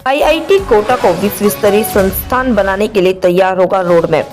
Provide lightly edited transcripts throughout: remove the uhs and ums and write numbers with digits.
IIT Kota को विश्व स्तरीय संस्थान बनाने के लिए तैयार होगा रोड मैप।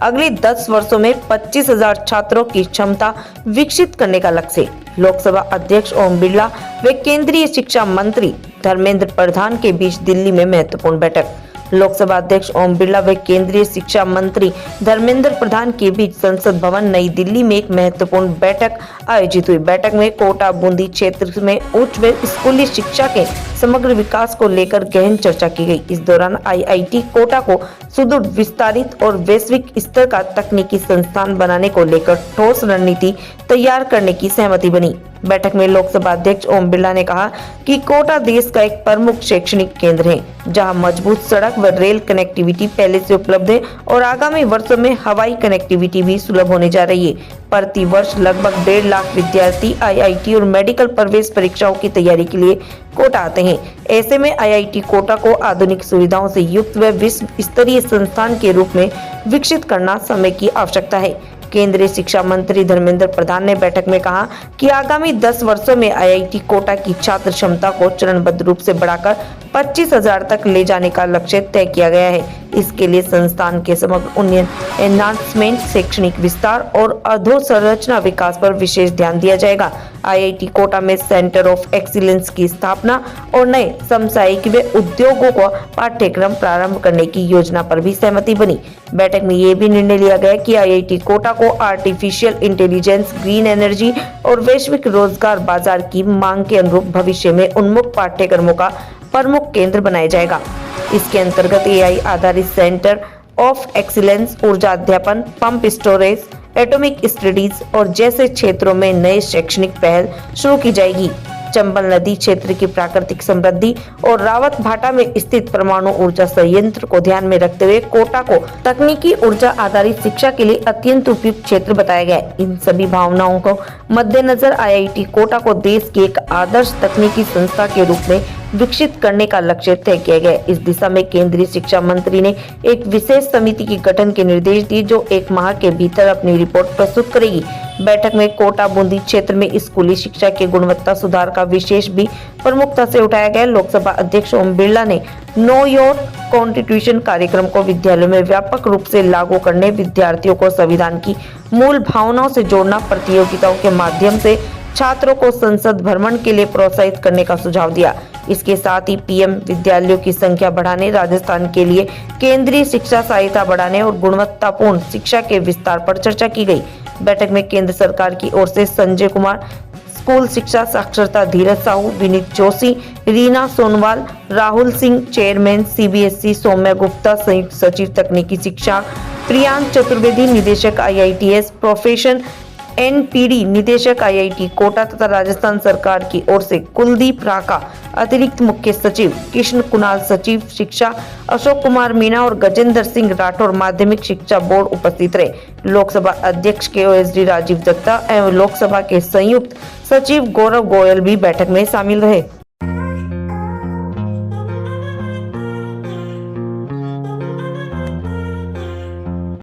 अगले 10 वर्षों में 25,000 छात्रों की क्षमता विकसित करने का लक्ष्य। लोकसभा अध्यक्ष ओम बिरला व केंद्रीय शिक्षा मंत्री धर्मेंद्र प्रधान के बीच दिल्ली में महत्वपूर्ण बैठक। लोकसभा अध्यक्ष ओम बिरला व केंद्रीय शिक्षा मंत्री धर्मेंद्र प्रधान के बीच संसद भवन नई दिल्ली में एक महत्वपूर्ण बैठक आयोजित हुई। बैठक में कोटा बूंदी क्षेत्र में उच्च व स्कूली शिक्षा के समग्र विकास को लेकर गहन चर्चा की गई। इस दौरान आईआईटी कोटा को सुदृढ़, विस्तारित और वैश्विक स्तर का तकनीकी संस्थान बनाने को लेकर ठोस रणनीति तैयार करने की सहमति बनी। बैठक में लोकसभा अध्यक्ष ओम बिरला ने कहा कि कोटा देश का एक प्रमुख शैक्षणिक केंद्र है, जहां मजबूत सड़क व रेल कनेक्टिविटी पहले से उपलब्ध है और आगामी वर्षों में हवाई कनेक्टिविटी भी सुलभ होने जा रही है। प्रति वर्ष लगभग 1.5 लाख विद्यार्थी आईआईटी और मेडिकल प्रवेश परीक्षाओं की तैयारी के लिए कोटा आते हैं। ऐसे में आईआईटी कोटा को आधुनिक सुविधाओं से युक्त व विश्व स्तरीय संस्थान के रूप में विकसित करना समय की आवश्यकता है। केंद्रीय शिक्षा मंत्री धर्मेंद्र प्रधान ने बैठक में कहा कि आगामी 10 वर्षों में आईआईटी कोटा की छात्र क्षमता को चरणबद्ध रूप से बढ़ाकर 25,000 तक ले जाने का लक्ष्य तय किया गया है। इसके लिए संस्थान के समग्र उन्नयन, एनहांसमेंट, शैक्षणिक विस्तार और अधोसंरचना विकास पर विशेष ध्यान दिया जाएगा। आईआईटी कोटा में सेंटर ऑफ एक्सीलेंस की स्थापना और नए समसामयिक व उद्योगों को पाठ्यक्रम प्रारंभ करने की योजना पर भी सहमति बनी। बैठक में ये भी निर्णय लिया गया कि आईआईटी कोटा को आर्टिफिशियल इंटेलिजेंस, ग्रीन एनर्जी और वैश्विक रोजगार बाजार की मांग के अनुरूप भविष्य में उन्मुख पाठ्यक्रमों का प्रमुख केंद्र बनाया जाएगा। इसके अंतर्गत एआई आधारित सेंटर ऑफ एक्सीलेंस, ऊर्जा अध्यापन, पंप स्टोरेज, एटॉमिक स्टडीज और जैसे क्षेत्रों में नए शैक्षणिक पहल शुरू की जाएगी। चंबल नदी क्षेत्र की प्राकृतिक समृद्धि और रावत भाटा में स्थित परमाणु ऊर्जा संयंत्र को ध्यान में रखते हुए कोटा को तकनीकी ऊर्जा आधारित शिक्षा के लिए अत्यंत उपयुक्त क्षेत्र बताया गया। इन सभी भावनाओं को मद्देनजर आईआईटी कोटा को देश की एक आदर्श तकनीकी संस्था के रूप में विकसित करने का लक्ष्य तय किया गया। इस दिशा में केंद्रीय शिक्षा मंत्री ने एक विशेष समिति के गठन के निर्देश दिए, जो 1 माह के भीतर अपनी रिपोर्ट प्रस्तुत करेगी। बैठक में कोटा बूंदी क्षेत्र में स्कूली शिक्षा की गुणवत्ता सुधार का विशेष भी प्रमुखता से उठाया गया। लोकसभा अध्यक्ष ओम बिरला ने नो योर कॉन्स्टिट्यूशन कार्यक्रम को विद्यालयों में व्यापक रूप से लागू करने, विद्यार्थियों को संविधान की मूल भावनाओं से जोड़ना, प्रतियोगिताओं के माध्यम से छात्रों को संसद भ्रमण के लिए प्रोत्साहित करने का सुझाव दिया। इसके साथ ही पीएम विद्यालयों की संख्या बढ़ाने, राजस्थान के लिए केंद्रीय शिक्षा सहायता बढ़ाने और गुणवत्तापूर्ण शिक्षा के विस्तार पर चर्चा की गई। बैठक में केंद्र सरकार की ओर से संजय कुमार, स्कूल शिक्षा साक्षरता धीरज साहू, विनीत जोशी, रीना सोनवाल, राहुल सिंह, चेयरमैन सीबीएसई सौम्या गुप्ता, संयुक्त सचिव तकनीकी शिक्षा प्रियांक चतुर्वेदी, निदेशक आईआईटीएस प्रोफेशन एनपीडी, निदेशक आईआईटी कोटा तथा राजस्थान सरकार की ओर से कुलदीप राका, अतिरिक्त मुख्य सचिव कृष्ण कुणाल, सचिव शिक्षा अशोक कुमार मीणा और गजेंद्र सिंह राठौर, माध्यमिक शिक्षा बोर्ड उपस्थित रहे। लोकसभा अध्यक्ष के ओएसडी राजीव दत्ता एवं लोकसभा के संयुक्त सचिव गौरव गोयल भी बैठक में शामिल रहे।